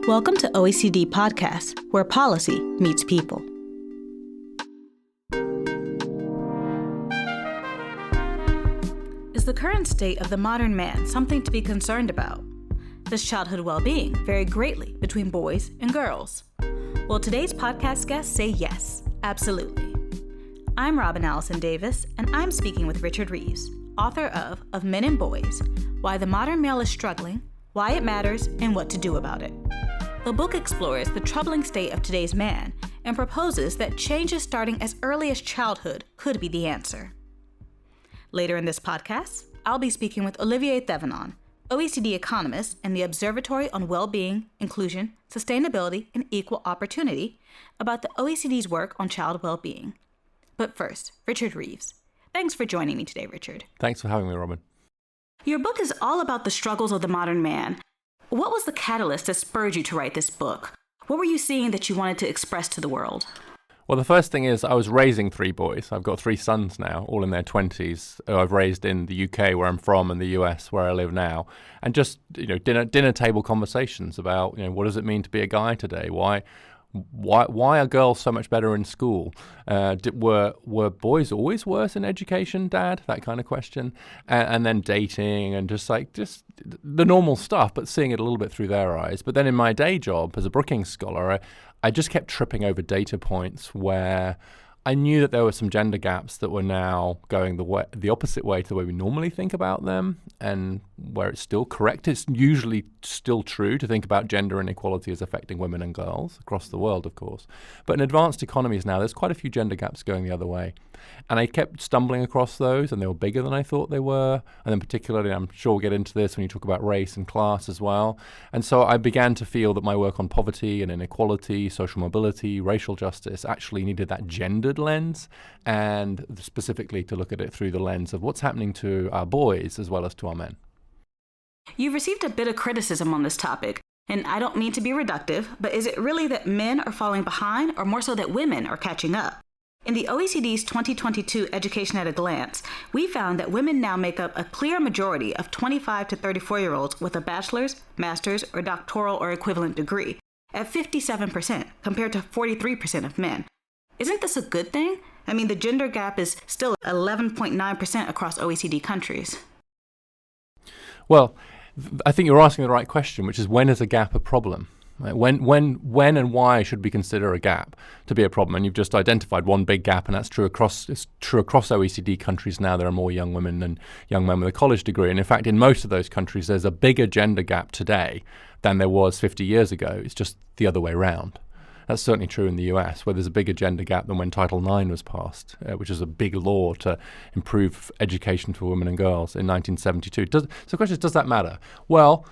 Welcome to OECD Podcast, where policy meets people. Is the current state of the modern man something to be concerned about? Does childhood well-being vary greatly between boys and girls? Well, today's podcast guests say yes, absolutely. I'm Allison Davis, and I'm speaking with Richard Reeves, author of Men and Boys, Why the Modern Male is Struggling, Why It Matters, and What to Do About It. The book explores the troubling state of today's man and proposes that changes starting as early as childhood could be the answer. Later in this podcast, I'll be speaking with Olivier Thevenon, OECD economist and the Observatory on Well-being, Inclusion, Sustainability, and Equal Opportunity, about the OECD's work on child well-being. But first, Richard Reeves. Thanks for joining me today, Richard. Thanks for having me, Robin. Your book is all about the struggles of the modern man. What was the catalyst that spurred you to write this book? What were you seeing that you wanted to express to the world? Well, the first thing is I was raising three boys. I've got three sons now, all in their 20s, who I've raised in the UK, where I'm from, and the US, where I live now. And just, dinner table conversations about, what does it mean to be a guy today? Why are girls so much better in school? Were boys always worse in education, Dad? That kind of question. And then dating and just the normal stuff, but seeing it a little bit through their eyes. But then in my day job as a Brookings scholar, I just kept tripping over data points where I knew that there were some gender gaps that were now going the opposite way to the way we normally think about them, and where it's still correct. It's usually still true to think about gender inequality as affecting women and girls across the world, of course. But in advanced economies now, there's quite a few gender gaps going the other way. And I kept stumbling across those, and they were bigger than I thought they were. And then particularly, I'm sure we'll get into this when you talk about race and class as well. And so I began to feel that my work on poverty and inequality, social mobility, racial justice actually needed that gendered lens, and specifically to look at it through the lens of what's happening to our boys as well as to our men. You've received a bit of criticism on this topic, and I don't mean to be reductive, but is it really that men are falling behind, or more so that women are catching up? In the OECD's 2022 Education at a Glance, we found that women now make up a clear majority of 25 to 34-year-olds with a bachelor's, master's, or doctoral or equivalent degree, at 57% compared to 43% of men. Isn't this a good thing? I mean, the gender gap is still 11.9% across OECD countries. Well, I think you're asking the right question, which is, when is a gap a problem? When and why should we consider a gap to be a problem? And you've just identified one big gap, and that's true across OECD countries now. There are more young women than young men with a college degree. And in fact, in most of those countries, there's a bigger gender gap today than there was 50 years ago. It's just the other way around. That's certainly true in the US, where there's a bigger gender gap than when Title IX was passed, which is a big law to improve education for women and girls in 1972. So the question is, does that matter? Well,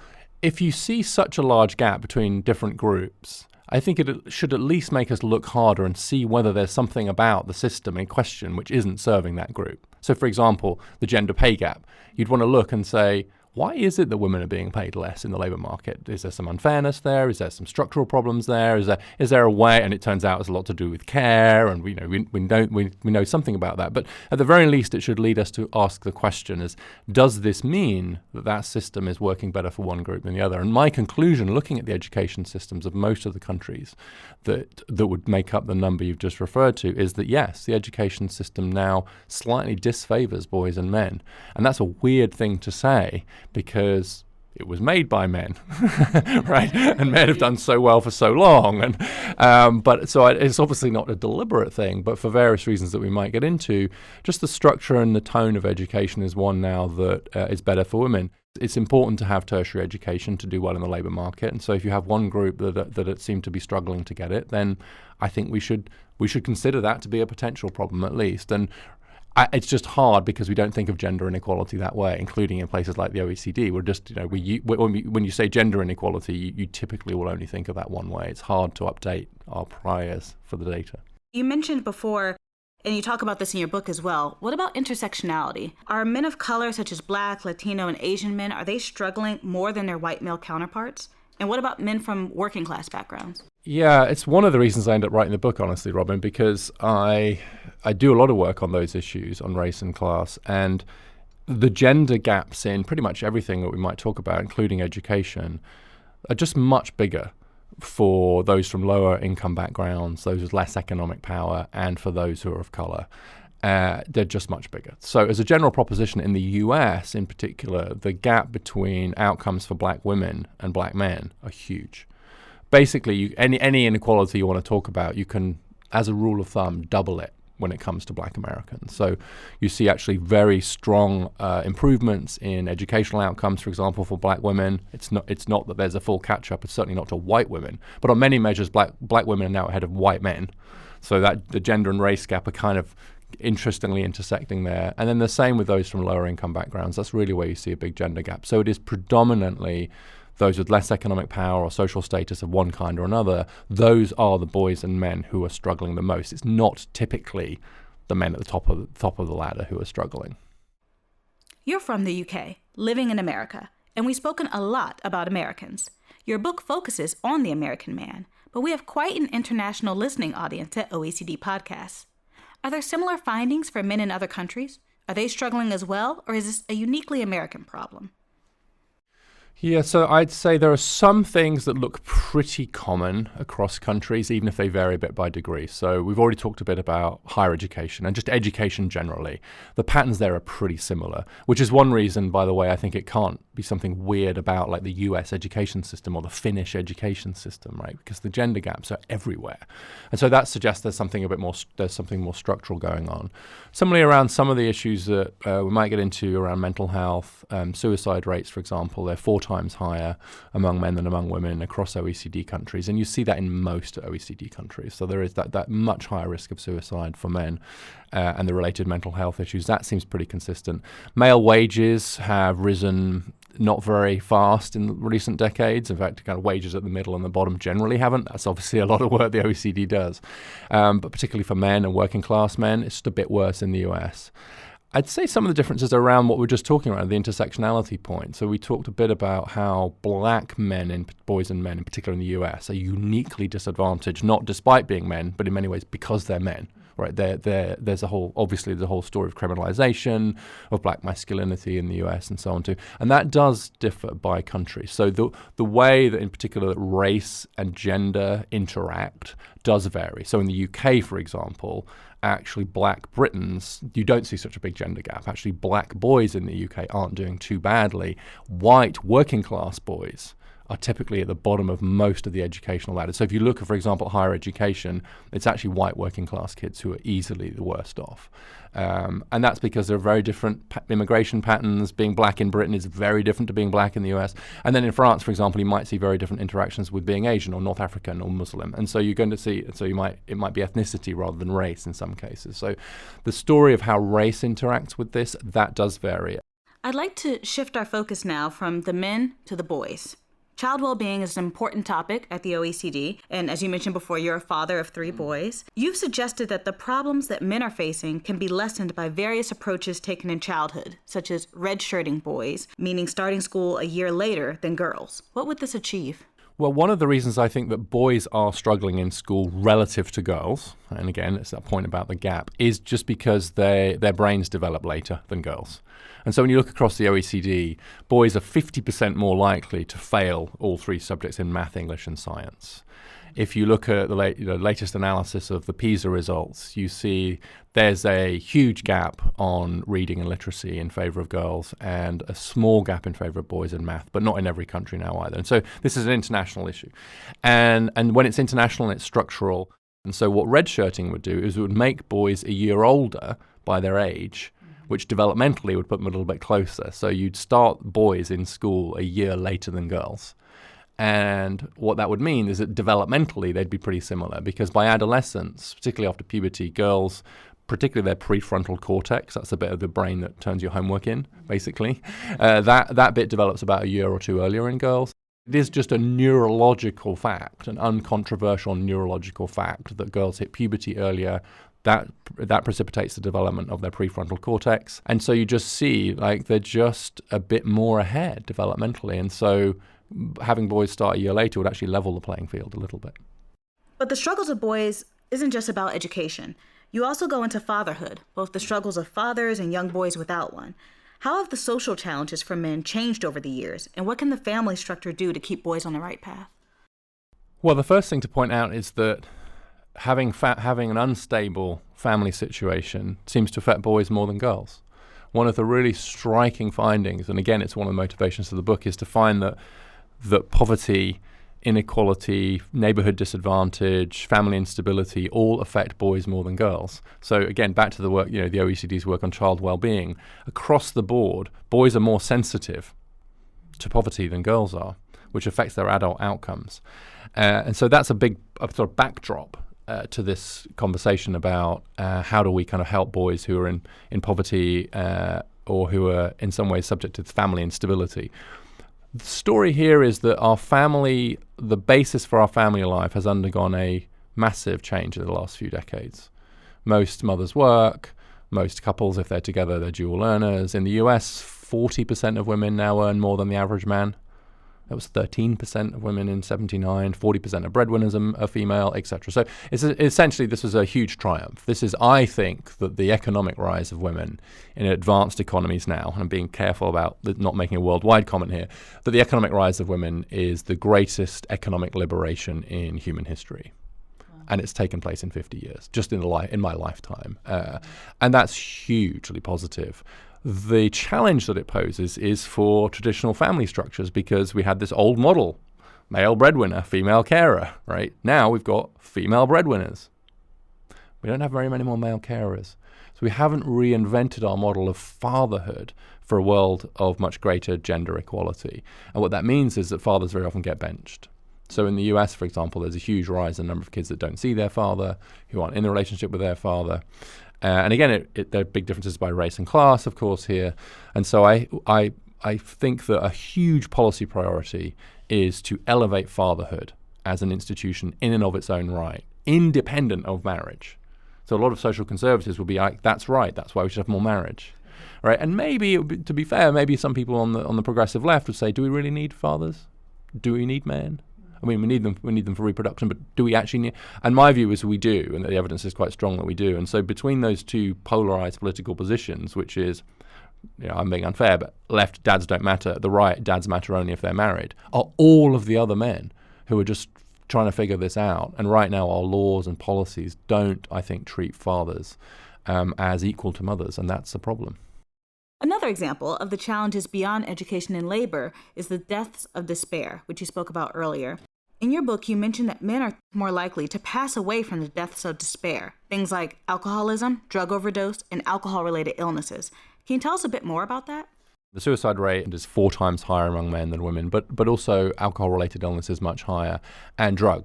if you see such a large gap between different groups, I think it should at least make us look harder and see whether there's something about the system in question which isn't serving that group. So, for example, the gender pay gap. You'd want to look and say, why is it that women are being paid less in the labour market? Is there some unfairness there? Is there some structural problems there? Is there a way? And it turns out it's a lot to do with care, and we know something about that. But at the very least, it should lead us to ask the question: does this mean that system is working better for one group than the other? And my conclusion, looking at the education systems of most of the countries that would make up the number you've just referred to, is that yes, the education system now slightly disfavours boys and men, and that's a weird thing to say, because it was made by men, right? And men have done so well for so long. And it's obviously not a deliberate thing, but for various reasons that we might get into, just the structure and the tone of education is one now that is better for women. It's important to have tertiary education to do well in the labour market. And so if you have one group that seem to be struggling to get it, then I think we should consider that to be a potential problem at least. And it's just hard because we don't think of gender inequality that way, including in places like the OECD. We're just, when you say gender inequality, you typically will only think of that one way. It's hard to update our priors for the data. You mentioned before, and you talk about this in your book as well, what about intersectionality? Are men of color, such as Black, Latino, and Asian men, are they struggling more than their white male counterparts? And what about men from working class backgrounds? Yeah, it's one of the reasons I ended up writing the book, honestly, Robin, because I do a lot of work on those issues, on race and class, and the gender gaps in pretty much everything that we might talk about, including education, are just much bigger for those from lower income backgrounds, those with less economic power, and for those who are of color. They're just much bigger. So as a general proposition in the US in particular, the gap between outcomes for black women and black men are huge. Basically, any inequality you want to talk about, you can, as a rule of thumb, double it when it comes to black Americans. So you see actually very strong improvements in educational outcomes, for example, for black women. It's not that there's a full catch-up. It's certainly not to white women. But on many measures, black women are now ahead of white men. So that the gender and race gap are kind of interestingly intersecting there. And then the same with those from lower income backgrounds. That's really where you see a big gender gap. So it is predominantly those with less economic power or social status of one kind or another. Those are the boys and men who are struggling the most. It's not typically the men at the top of the ladder who are struggling. You're from the UK, living in America, and we've spoken a lot about Americans. Your book focuses on the American man, but we have quite an international listening audience at OECD Podcasts. Are there similar findings for men in other countries? Are they struggling as well, or is this a uniquely American problem? Yeah, so I'd say there are some things that look pretty common across countries, even if they vary a bit by degree. So we've already talked a bit about higher education and just education generally. The patterns there are pretty similar, which is one reason, by the way, I think it can't be something weird about like the US education system or the Finnish education system, right? Because the gender gaps are everywhere. And so that suggests there's something more structural going on. Similarly, around some of the issues that we might get into around mental health, suicide rates, for example, they're 4 times higher among men than among women across OECD countries. And you see that in most OECD countries. So there is that much higher risk of suicide for men and the related mental health issues. That seems pretty consistent. Male wages have risen not very fast in recent decades. In fact, kind of wages at the middle and the bottom generally haven't. That's obviously a lot of work the OECD does. But particularly for men and working class men, it's just a bit worse in the US. I'd say some of the differences are around what we were just talking about, the intersectionality point. So we talked a bit about how black men, and boys and men in particular in the US, are uniquely disadvantaged, not despite being men, but in many ways because they're men. Right, there's a whole story of criminalization of black masculinity in the US and so on too, and that does differ by country. So the way that in particular that race and gender interact does vary. So in the UK, for example, actually black Britons, you don't see such a big gender gap. Actually, black boys in the UK aren't doing too badly. White working class boys are typically at the bottom of most of the educational ladder. So if you look at, for example, at higher education, it's actually white working class kids who are easily the worst off. And that's because there are very different immigration patterns. Being black in Britain is very different to being black in the US. And then in France, for example, you might see very different interactions with being Asian or North African or Muslim. And so you're going to see, it might be ethnicity rather than race in some cases. So the story of how race interacts with this, that does vary. I'd like to shift our focus now from the men to the boys. Child well-being is an important topic at the OECD, and as you mentioned before, you're a father of 3 boys. You've suggested that the problems that men are facing can be lessened by various approaches taken in childhood, such as redshirting boys, meaning starting school a year later than girls. What would this achieve? Well, one of the reasons I think that boys are struggling in school relative to girls, and again, it's that point about the gap, is just because their brains develop later than girls. And so when you look across the OECD, boys are 50% more likely to fail all 3 subjects in math, English, and science. If you look at the latest analysis of the PISA results, you see there's a huge gap on reading and literacy in favor of girls and a small gap in favor of boys in math, but not in every country now either. And so this is an international issue. And when it's international, it's structural. And so what redshirting would do is it would make boys a year older by their age, which developmentally would put them a little bit closer. So you'd start boys in school a year later than girls. And what that would mean is that developmentally they'd be pretty similar, because by adolescence, particularly after puberty, girls, particularly their prefrontal cortex, that's the bit of the brain that turns your homework in, basically, that bit develops about a year or 2 earlier in girls. It is just a neurological fact, an uncontroversial neurological fact, that girls hit puberty earlier. That precipitates the development of their prefrontal cortex. And so you just see like they're just a bit more ahead developmentally. And so having boys start a year later would actually level the playing field a little bit. But the struggles of boys isn't just about education. You also go into fatherhood, both the struggles of fathers and young boys without one. How have the social challenges for men changed over the years, and what can the family structure do to keep boys on the right path? Well, the first thing to point out is that having an unstable family situation seems to affect boys more than girls. One of the really striking findings, and again, it's one of the motivations of the book, is to find that poverty, inequality, neighborhood disadvantage, family instability all affect boys more than girls. So again, back to the work, the OECD's work on child well-being. Across the board, boys are more sensitive to poverty than girls are, which affects their adult outcomes. And so that's a big sort of backdrop to this conversation about how do we kind of help boys who are in poverty or who are in some ways subject to family instability. The story here is that the basis for our family life has undergone a massive change in the last few decades. Most mothers work, most couples, if they're together, they're dual earners. In the US, 40% of women now earn more than the average man. That was 13% of women in 79, 40% of breadwinners are female, etc. So essentially this was a huge triumph. This is, I think, that the economic rise of women in advanced economies now, and I'm being careful about not making a worldwide comment here, that the economic rise of women is the greatest economic liberation in human history. And it's taken place in 50 years, just in my lifetime. And that's hugely positive. The challenge that it poses is for traditional family structures, because we had this old model, male breadwinner, female carer, right? Now we've got female breadwinners. We don't have very many more male carers. So we haven't reinvented our model of fatherhood for a world of much greater gender equality. And what that means is that fathers very often get benched. So in the US, for example, there's a huge rise in the number of kids that don't see their father, who aren't in a relationship with their father. And again, there are big differences by race and class, of course, here. And so I think that a huge policy priority is to elevate fatherhood as an institution in and of its own right, independent of marriage. So a lot of social conservatives will be like, that's right, that's why we should have more marriage. Right? And maybe, to be fair, maybe some people on the progressive left would say, do we really need fathers? Do we need men? I mean, we need them for reproduction, but do we actually need? And my view is we do, and the evidence is quite strong that we do. And so between those two polarized political positions, which is, I'm being unfair, but left dads don't matter, the right dads matter only if they're married, are all of the other men who are just trying to figure this out. And right now our laws and policies don't, I think, treat fathers as equal to mothers, and that's a problem. Another example of the challenges beyond education and labor is the deaths of despair, which you spoke about earlier. In your book, you mentioned that men are more likely to pass away from the deaths of despair, things like alcoholism, drug overdose, and alcohol-related illnesses. Can you tell us a bit more about that? The suicide rate is 4 times higher among men than women, but also alcohol-related illness is much higher, and drug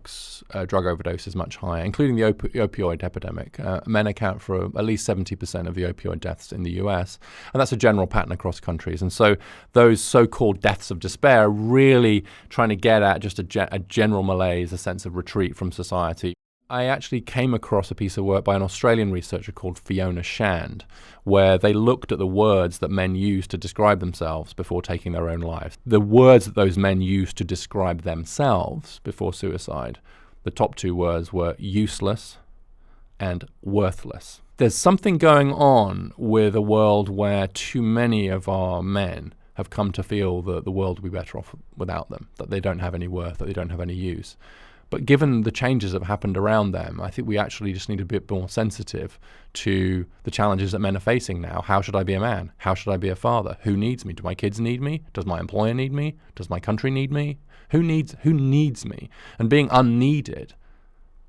overdose is much higher, including the opioid epidemic. Men account for at least 70% of the opioid deaths in the US, and that's a general pattern across countries. And so those so-called deaths of despair are really trying to get at just a general malaise, a sense of retreat from society. I actually came across a piece of work by an Australian researcher called Fiona Shand, where they looked at the words that men use to describe themselves before taking their own lives. The words that those men used to describe themselves before suicide, the top 2 words were useless and worthless. There's something going on with a world where too many of our men have come to feel that the world would be better off without them, that they don't have any worth, that they don't have any use. But given the changes that have happened around them, I think we actually just need to be a bit more sensitive to the challenges that men are facing now. How should I be a man? How should I be a father? Who needs me? Do my kids need me? Does my employer need me? Does my country need me? Who needs me? And being unneeded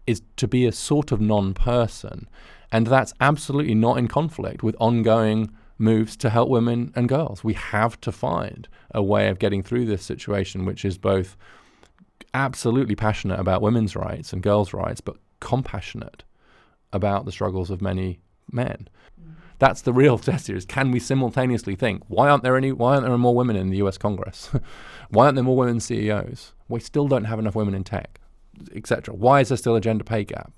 is to be a sort of non-person. And that's absolutely not in conflict with ongoing moves to help women and girls. We have to find a way of getting through this situation, which is both absolutely passionate about women's rights and girls' rights, but compassionate about the struggles of many men. That's the real test here: is can we simultaneously think, why aren't there more women in the US Congress? Why aren't there more women CEOs? We still don't have enough women in tech, etc. Why is there still a gender pay gap?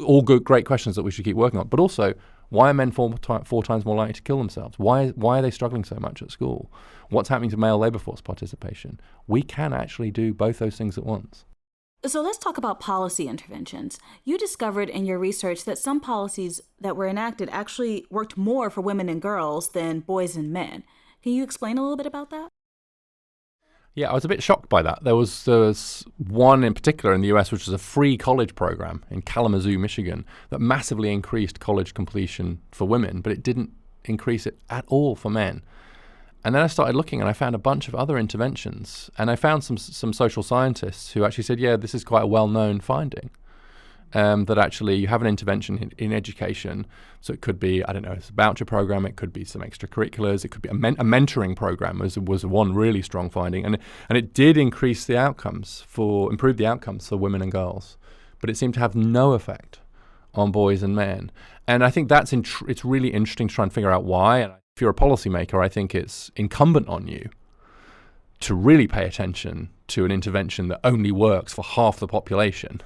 All good, great questions that we should keep working on. But also, why are men 4 times more likely to kill themselves? Why are they struggling so much at school? What's happening to male labor force participation? We can actually do both those things at once. So let's talk about policy interventions. You discovered in your research that some policies that were enacted actually worked more for women and girls than boys and men. Can you explain a little bit about that? Yeah, I was a bit shocked by that. There was one in particular in the US, which was a free college program in Kalamazoo, Michigan, that massively increased college completion for women, but it didn't increase it at all for men. And then I started looking and I found a bunch of other interventions. And I found some social scientists who actually said, yeah, this is quite a well-known finding. That actually you have an intervention in education. So it could be, I don't know, it's a voucher program, it could be some extracurriculars, it could be a mentoring program was one really strong finding. And it did increase the outcomes improve the outcomes for women and girls. But it seemed to have no effect on boys and men. And I think it's really interesting to try and figure out why. And if you're a policymaker, I think it's incumbent on you to really pay attention to an intervention that only works for half the population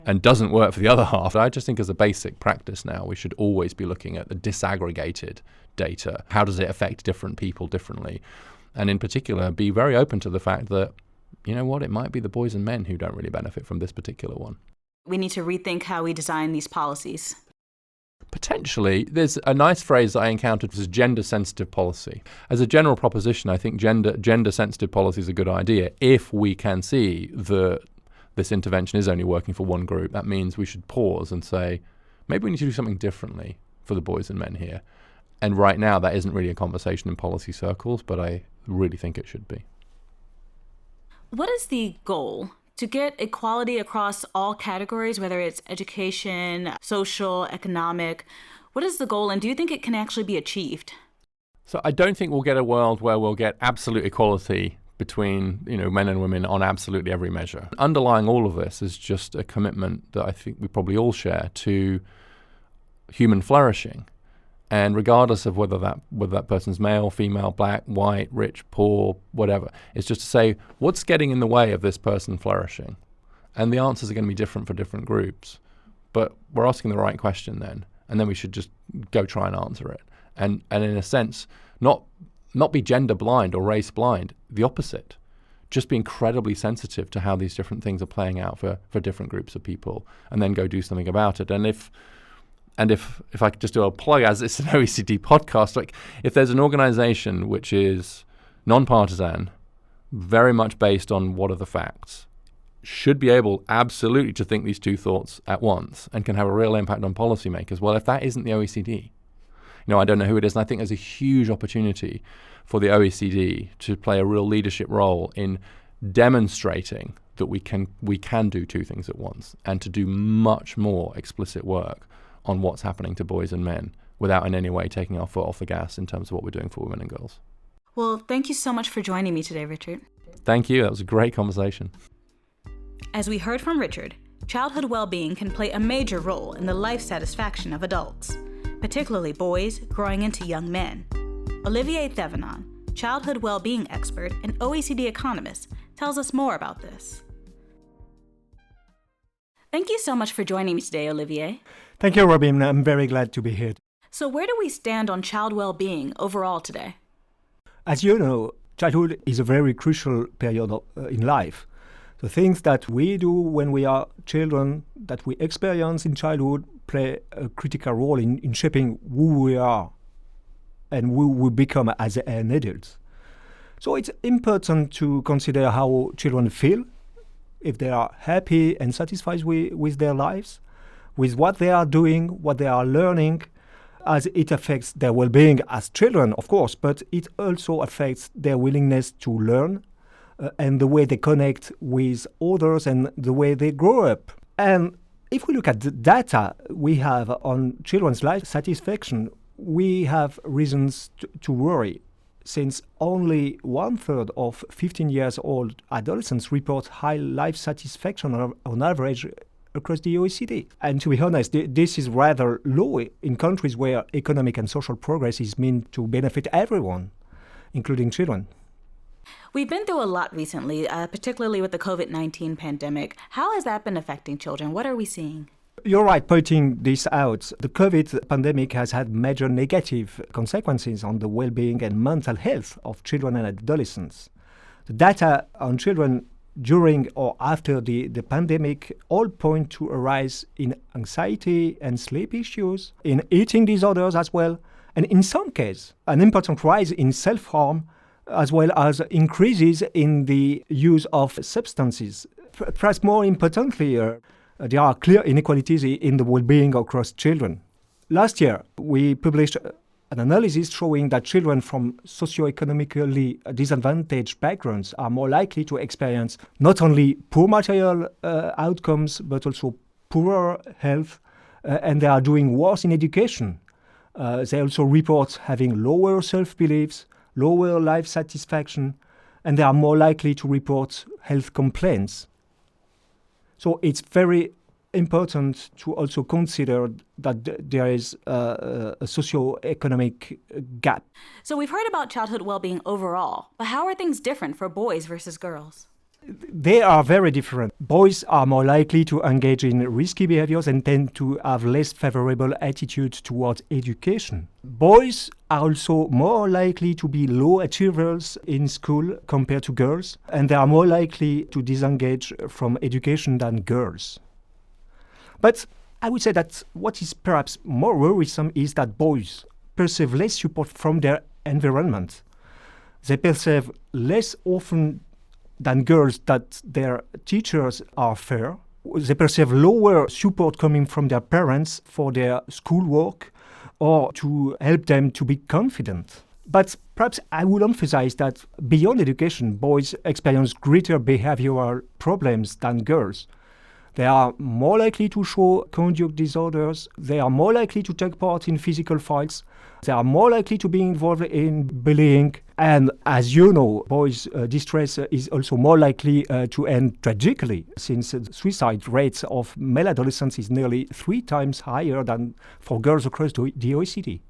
and doesn't work for the other half. I just think as a basic practice now, we should always be looking at the disaggregated data. How does it affect different people differently? And in particular, be very open to the fact that, you know what, it might be the boys and men who don't really benefit from this particular one. We need to rethink how we design these policies. Potentially. There's a nice phrase that I encountered was gender-sensitive policy. As a general proposition, I think gender-sensitive policy is a good idea if we can see that this intervention is only working for one group. That means we should pause and say, maybe we need to do something differently for the boys and men here. And right now, that isn't really a conversation in policy circles, but I really think it should be. What is the goal? To get equality across all categories, whether it's education, social, economic, what is the goal, and do you think it can actually be achieved? So I don't think we'll get a world where we'll get absolute equality between men and women on absolutely every measure. Underlying all of this is just a commitment that I think we probably all share to human flourishing. And regardless of whether that person's male, female, black, white, rich, poor, whatever, it's just to say, what's getting in the way of this person flourishing? And the answers are going to be different for different groups. But we're asking the right question then, and then we should just go try and answer it. And in a sense, not be gender blind or race blind, the opposite. Just be incredibly sensitive to how these different things are playing out for different groups of people, and then go do something about it. And if I could just do a plug, as it's an OECD podcast, like if there's an organization which is non-partisan, very much based on what are the facts, should be able absolutely to think these two thoughts at once and can have a real impact on policymakers. Well, if that isn't the OECD, I don't know who it is. And I think there's a huge opportunity for the OECD to play a real leadership role in demonstrating that we can do two things at once, and to do much more explicit work on what's happening to boys and men without in any way taking our foot off the gas in terms of what we're doing for women and girls. Well, thank you so much for joining me today, Richard. Thank you. That was a great conversation. As we heard from Richard, childhood well-being can play a major role in the life satisfaction of adults, particularly boys growing into young men. Olivier Thevenon, childhood well-being expert and OECD economist, tells us more about this. Thank you so much for joining me today, Olivier. Thank you, Robin. I'm very glad to be here. So where do we stand on child well-being overall today? As you know, childhood is a very crucial period in life. The things that we do when we are children, that we experience in childhood, play a critical role in shaping who we are and who we become as an adults. So it's important to consider how children feel, if they are happy and satisfied with their lives, with what they are doing, what they are learning, as it affects their well-being as children, of course, but it also affects their willingness to learn and the way they connect with others and the way they grow up. And if we look at the data we have on children's life satisfaction, we have reasons to worry, since only 1/3 of 15-year-old adolescents report high life satisfaction on average across the OECD. And to be honest, this is rather low in countries where economic and social progress is meant to benefit everyone, including children. We've been through a lot recently, particularly with the COVID-19 pandemic. How has that been affecting children? What are we seeing? You're right pointing this out. The COVID pandemic has had major negative consequences on the well-being and mental health of children and adolescents. The data on children during or after the pandemic all point to a rise in anxiety and sleep issues, in eating disorders as well, and in some cases, an important rise in self-harm, as well as increases in the use of substances. Perhaps more importantly, there are clear inequalities in the well-being across children. Last year, we published an analysis showing that children from socioeconomically disadvantaged backgrounds are more likely to experience not only poor material outcomes, but also poorer health, and they are doing worse in education. They also report having lower self-beliefs, lower life satisfaction, and they are more likely to report health complaints. So it's very important to also consider that there is a socio-economic gap. So we've heard about childhood well-being overall, but how are things different for boys versus girls? They are very different. Boys are more likely to engage in risky behaviors and tend to have less favorable attitudes towards education. Boys are also more likely to be low achievers in school compared to girls, and they are more likely to disengage from education than girls. But I would say that what is perhaps more worrisome is that boys perceive less support from their environment. They perceive less often than girls that their teachers are fair. They perceive lower support coming from their parents for their schoolwork or to help them to be confident. But perhaps I would emphasize that beyond education, boys experience greater behavioral problems than girls. They are more likely to show conduct disorders. They are more likely to take part in physical fights. They are more likely to be involved in bullying. And as you know, boys' distress is also more likely to end tragically, since the suicide rates of male adolescents is nearly 3 times higher than for girls across the OECD.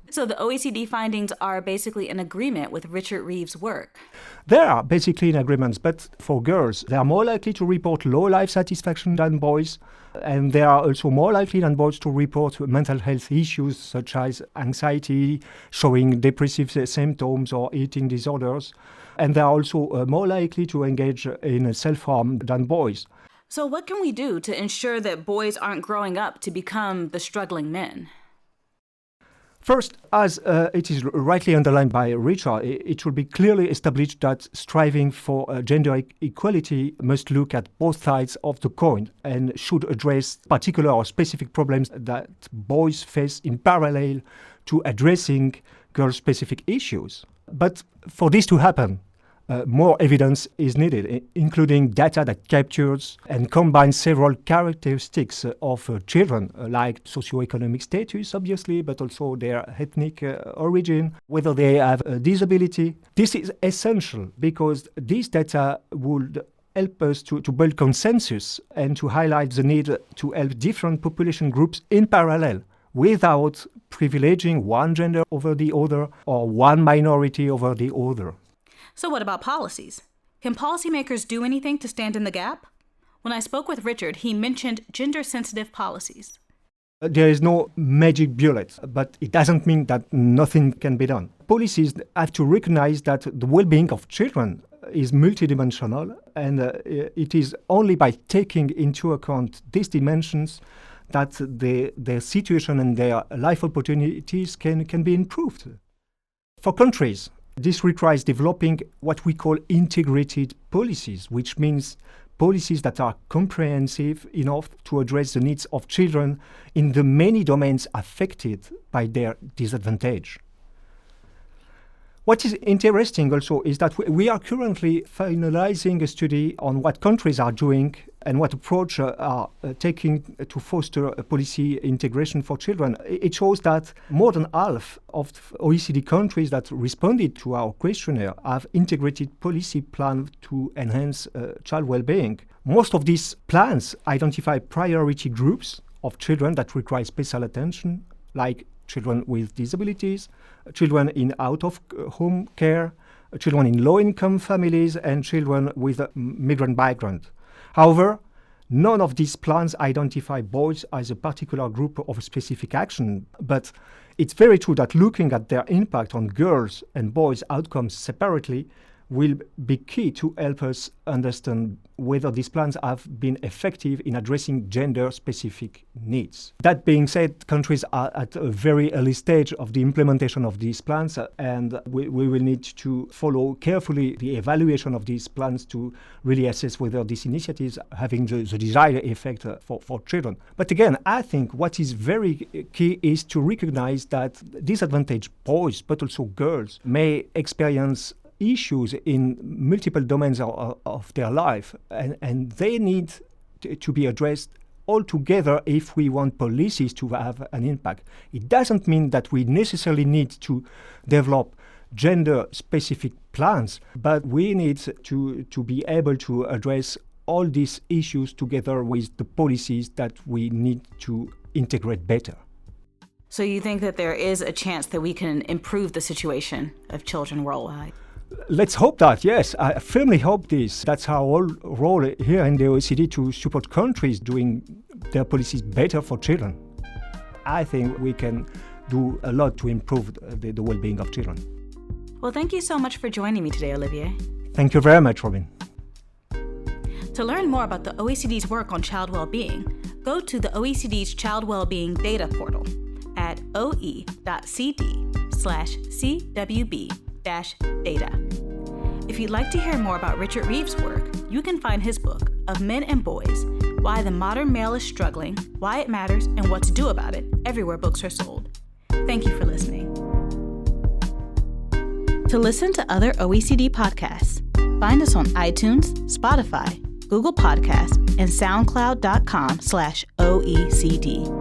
So the OECD findings are basically in agreement with Richard Reeves' work. They are basically in agreement, but for girls, they are more likely to report low life satisfaction than boys, and they are also more likely than boys to report mental health issues such as anxiety, showing depressive symptoms or eating disorders, and they are also more likely to engage in self-harm than boys. So what can we do to ensure that boys aren't growing up to become the struggling men? First, as it is rightly underlined by Richard, it should be clearly established that striving for gender equality must look at both sides of the coin and should address particular or specific problems that boys face in parallel to addressing girl-specific issues. But for this to happen, more evidence is needed, including data that captures and combines several characteristics of children, like socioeconomic status, obviously, but also their ethnic origin, whether they have a disability. This is essential because this data would help us to build consensus and to highlight the need to help different population groups in parallel without privileging one gender over the other or one minority over the other. So what about policies? Can policymakers do anything to stand in the gap? When I spoke with Richard, he mentioned gender-sensitive policies. There is no magic bullet, but it doesn't mean that nothing can be done. Policies have to recognize that the well-being of children is multidimensional, and it is only by taking into account these dimensions that their situation and their life opportunities can be improved. For countries, this requires developing what we call integrated policies, which means policies that are comprehensive enough to address the needs of children in the many domains affected by their disadvantage. What is interesting also is that we are currently finalizing a study on what countries are doing and what approach are taking to foster a policy integration for children. It shows that more than half of OECD countries that responded to our questionnaire have integrated policy plans to enhance child well-being. Most of these plans identify priority groups of children that require special attention, like children with disabilities, children in out-of-home care, children in low-income families, and children with a migrant background. However, none of these plans identify boys as a particular group of specific action, but it's very true that looking at their impact on girls and boys' outcomes separately will be key to help us understand whether these plans have been effective in addressing gender-specific needs. That being said, countries are at a very early stage of the implementation of these plans, and we will need to follow carefully the evaluation of these plans to really assess whether these initiatives are having the desired effect for children. But again, I think what is very key is to recognize that disadvantaged boys, but also girls, may experience issues in multiple domains of their life, and they need to be addressed all together if we want policies to have an impact. It doesn't mean that we necessarily need to develop gender-specific plans, but we need to be able to address all these issues together with the policies that we need to integrate better. So you think that there is a chance that we can improve the situation of children worldwide? Let's hope that, yes. I firmly hope this. That's our role here in the OECD, to support countries doing their policies better for children. I think we can do a lot to improve the well-being of children. Well, thank you so much for joining me today, Olivier. Thank you very much, Robin. To learn more about the OECD's work on child well-being, go to the OECD's Child Wellbeing Data Portal at oe.cd/CWB-data. If you'd like to hear more about Richard Reeves' work, you can find his book, Of Men and Boys, Why the Modern Male is Struggling, Why It Matters, and What to Do About It, everywhere books are sold. Thank you for listening. To listen to other OECD podcasts, find us on iTunes, Spotify, Google Podcasts, and SoundCloud.com/OECD.